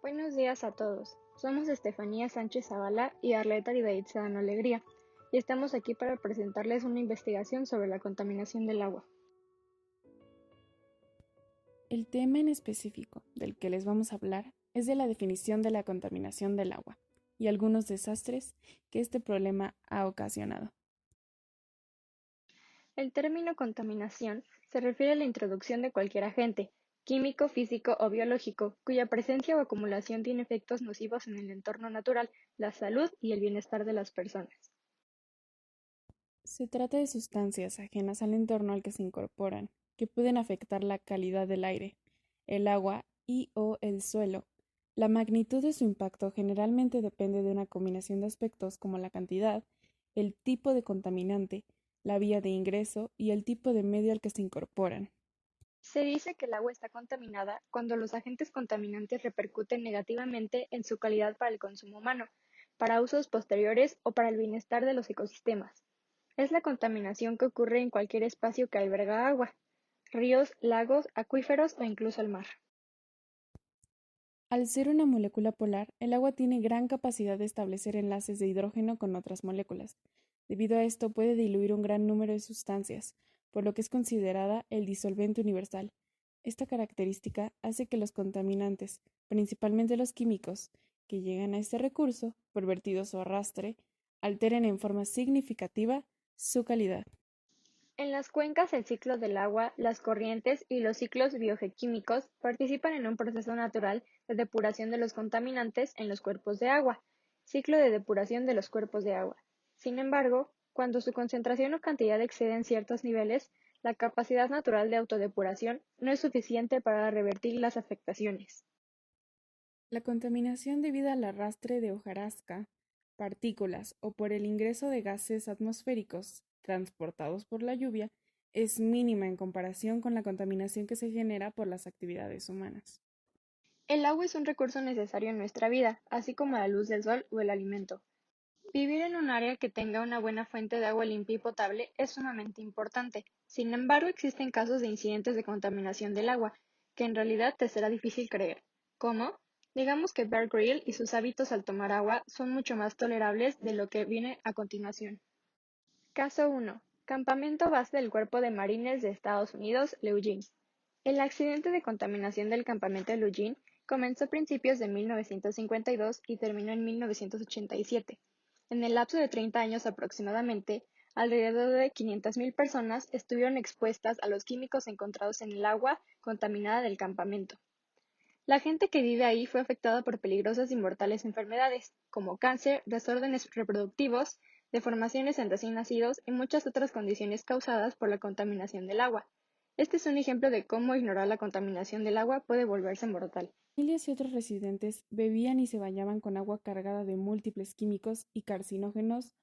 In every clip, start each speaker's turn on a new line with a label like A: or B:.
A: Buenos días a todos. Somos Estefanía Sánchez Zavala y Arleta Aridaid Sedano Alegría, y estamos aquí para presentarles una investigación sobre la contaminación del agua.
B: El tema en específico del que les vamos a hablar es de la definición de la contaminación del agua y algunos desastres que este problema ha ocasionado.
A: El término contaminación se refiere a la introducción de cualquier agente, químico, físico o biológico, cuya presencia o acumulación tiene efectos nocivos en el entorno natural, la salud y el bienestar de las personas.
B: Se trata de sustancias ajenas al entorno al que se incorporan, que pueden afectar la calidad del aire, el agua y o el suelo. La magnitud de su impacto generalmente depende de una combinación de aspectos como la cantidad, el tipo de contaminante, la vía de ingreso y el tipo de medio al que se incorporan.
A: Se dice que el agua está contaminada cuando los agentes contaminantes repercuten negativamente en su calidad para el consumo humano, para usos posteriores o para el bienestar de los ecosistemas. Es la contaminación que ocurre en cualquier espacio que alberga agua, ríos, lagos, acuíferos o incluso el mar.
B: Al ser una molécula polar, el agua tiene gran capacidad de establecer enlaces de hidrógeno con otras moléculas. Debido a esto puede diluir un gran número de sustancias, por lo que es considerada el disolvente universal. Esta característica hace que los contaminantes, principalmente los químicos, que llegan a este recurso, por vertidos o arrastre, alteren en forma significativa su calidad.
A: En las cuencas el ciclo del agua, las corrientes y los ciclos biogeoquímicos participan en un proceso natural de depuración de los contaminantes en los cuerpos de agua, ciclo de depuración de los cuerpos de agua. Sin embargo, cuando su concentración o cantidad exceden ciertos niveles, la capacidad natural de autodepuración no es suficiente para revertir las afectaciones.
B: La contaminación debida al arrastre de hojarasca, partículas o por el ingreso de gases atmosféricos transportados por la lluvia es mínima en comparación con la contaminación que se genera por las actividades humanas.
A: El agua es un recurso necesario en nuestra vida, así como la luz del sol o el alimento. Vivir en un área que tenga una buena fuente de agua limpia y potable es sumamente importante. Sin embargo, existen casos de incidentes de contaminación del agua, que en realidad te será difícil creer. ¿Cómo? Digamos que Bear Grylls y sus hábitos al tomar agua son mucho más tolerables de lo que viene a continuación. Caso 1. Campamento base del Cuerpo de Marines de Estados Unidos, Eugene. El accidente de contaminación del campamento de Eugene comenzó a principios de 1952 y terminó en 1987. En el lapso de 30 años aproximadamente, alrededor de 500.000 personas estuvieron expuestas a los químicos encontrados en el agua contaminada del campamento. La gente que vive ahí fue afectada por peligrosas y mortales enfermedades, como cáncer, desórdenes reproductivos, deformaciones en recién nacidos y muchas otras condiciones causadas por la contaminación del agua. Este es un ejemplo de cómo ignorar la contaminación del agua puede volverse mortal.
B: Familias y otros residentes bebían y se bañaban con agua cargada de múltiples químicos y carcinógenos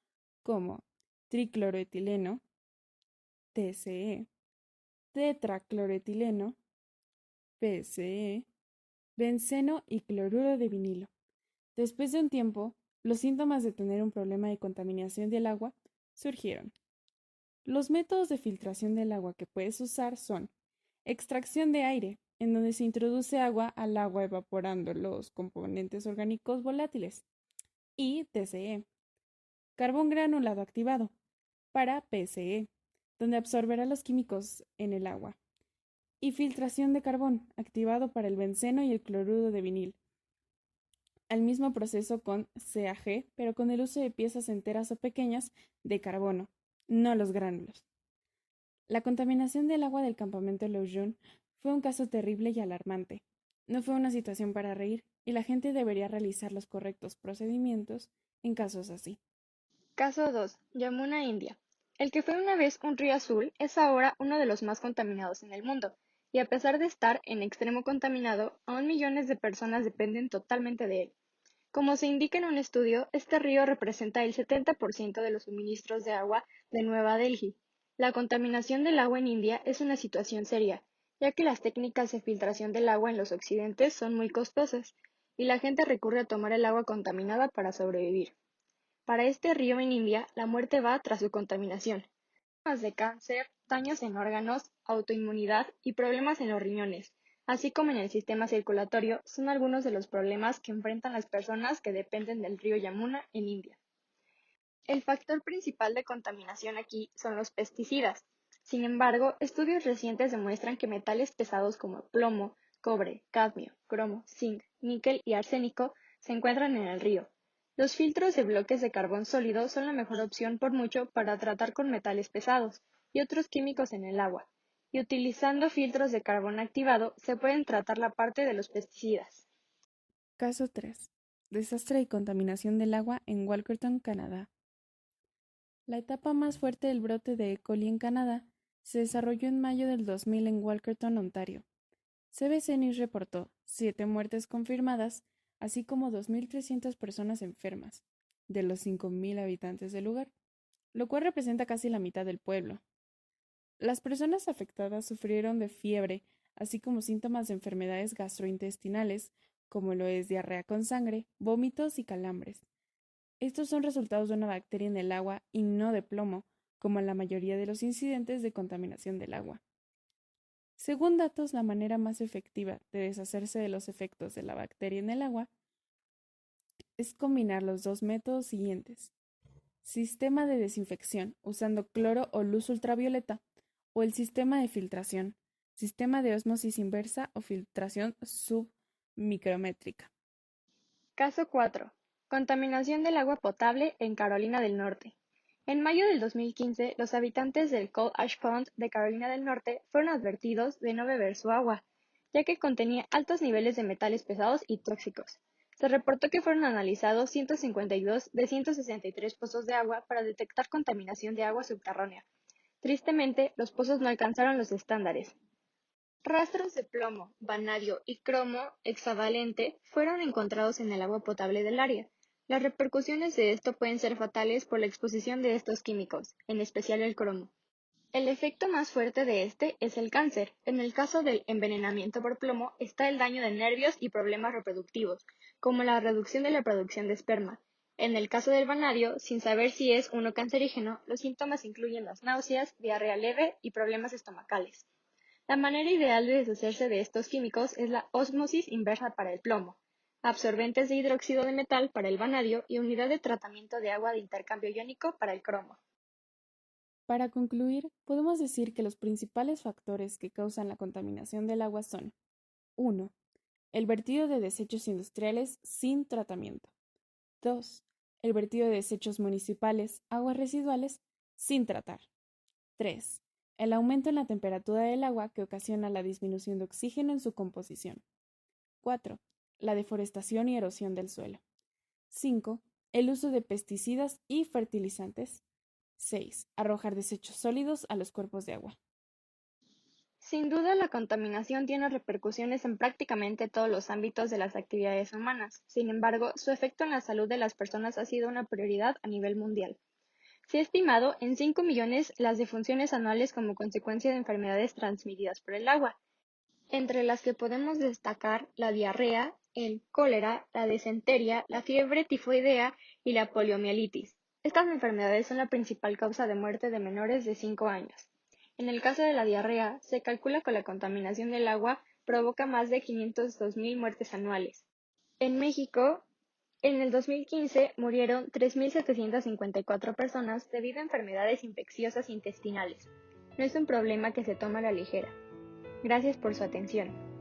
B: como tricloroetileno, TCE, tetracloretileno, PCE, benceno y cloruro de vinilo. Después de un tiempo, los síntomas de tener un problema de contaminación del agua surgieron. Los métodos de filtración del agua que puedes usar son extracción de aire, en donde se introduce agua al agua evaporando los componentes orgánicos volátiles, y TCE, carbón granulado activado, para PCE, donde absorberá los químicos en el agua, y filtración de carbón, activado para el benceno y el cloruro de vinil, al mismo proceso con CAG, pero con el uso de piezas enteras o pequeñas de carbono, no los gránulos. La contaminación del agua del campamento Lejeune fue un caso terrible y alarmante. No fue una situación para reír, y la gente debería realizar los correctos procedimientos en casos así.
A: Caso 2. Yamuna, India. El que fue una vez un río azul es ahora uno de los más contaminados en el mundo, y a pesar de estar en extremo contaminado, aún millones de personas dependen totalmente de él. Como se indica en un estudio, este río representa el 70% de los suministros de agua de Nueva Delhi. La contaminación del agua en India es una situación seria, ya que las técnicas de filtración del agua en los occidentes son muy costosas, y la gente recurre a tomar el agua contaminada para sobrevivir. Para este río en India, la muerte va tras su contaminación. Problemas de cáncer, daños en órganos, autoinmunidad y problemas en los riñones, así como en el sistema circulatorio, son algunos de los problemas que enfrentan las personas que dependen del río Yamuna en India. El factor principal de contaminación aquí son los pesticidas. Sin embargo, estudios recientes demuestran que metales pesados como plomo, cobre, cadmio, cromo, zinc, níquel y arsénico se encuentran en el río. Los filtros de bloques de carbón sólido son la mejor opción por mucho para tratar con metales pesados y otros químicos en el agua, y utilizando filtros de carbón activado se pueden tratar la parte de los pesticidas.
B: Caso 3. Desastre y contaminación del agua en Walkerton, Canadá. La etapa más fuerte del brote de E. coli en Canadá se desarrolló en mayo del 2000 en Walkerton, Ontario. CBC News reportó 7 muertes confirmadas, así como 2.300 personas enfermas, de los 5.000 habitantes del lugar, lo cual representa casi la mitad del pueblo. Las personas afectadas sufrieron de fiebre, así como síntomas de enfermedades gastrointestinales, como lo es diarrea con sangre, vómitos y calambres. Estos son resultados de una bacteria en el agua y no de plomo, como en la mayoría de los incidentes de contaminación del agua. Según datos, la manera más efectiva de deshacerse de los efectos de la bacteria en el agua es combinar los dos métodos siguientes: sistema de desinfección usando cloro o luz ultravioleta, o el sistema de filtración, sistema de ósmosis inversa o filtración submicrométrica.
A: Caso 4. Contaminación del agua potable en Carolina del Norte. En mayo del 2015, los habitantes del Cold Ash Pond de Carolina del Norte fueron advertidos de no beber su agua, ya que contenía altos niveles de metales pesados y tóxicos. Se reportó que fueron analizados 152 de 163 pozos de agua para detectar contaminación de agua subterránea. Tristemente, los pozos no alcanzaron los estándares. Rastros de plomo, vanadio y cromo hexavalente fueron encontrados en el agua potable del área. Las repercusiones de esto pueden ser fatales por la exposición de estos químicos, en especial el cromo. El efecto más fuerte de este es el cáncer. En el caso del envenenamiento por plomo está el daño de nervios y problemas reproductivos, como la reducción de la producción de esperma. En el caso del vanadio, sin saber si es uno cancerígeno, los síntomas incluyen las náuseas, diarrea leve y problemas estomacales. La manera ideal de deshacerse de estos químicos es la ósmosis inversa para el plomo, absorbentes de hidróxido de metal para el vanadio y unidad de tratamiento de agua de intercambio iónico para el cromo.
B: Para concluir, podemos decir que los principales factores que causan la contaminación del agua son: 1. El vertido de desechos industriales sin tratamiento. 2. El vertido de desechos municipales, aguas residuales, sin tratar. 3. El aumento en la temperatura del agua que ocasiona la disminución de oxígeno en su composición. 4. La deforestación y erosión del suelo. 5. El uso de pesticidas y fertilizantes. 6. Arrojar desechos sólidos a los cuerpos de agua.
A: Sin duda, la contaminación tiene repercusiones en prácticamente todos los ámbitos de las actividades humanas. Sin embargo, su efecto en la salud de las personas ha sido una prioridad a nivel mundial. Se ha estimado en 5 millones las defunciones anuales como consecuencia de enfermedades transmitidas por el agua, entre las que podemos destacar la diarrea, el cólera, la disentería, la fiebre tifoidea y la poliomielitis. Estas enfermedades son la principal causa de muerte de menores de 5 años. En el caso de la diarrea, se calcula que la contaminación del agua provoca más de 502.000 muertes anuales. En México, en el 2015 murieron 3.754 personas debido a enfermedades infecciosas intestinales. No es un problema que se toma a la ligera. Gracias por su atención.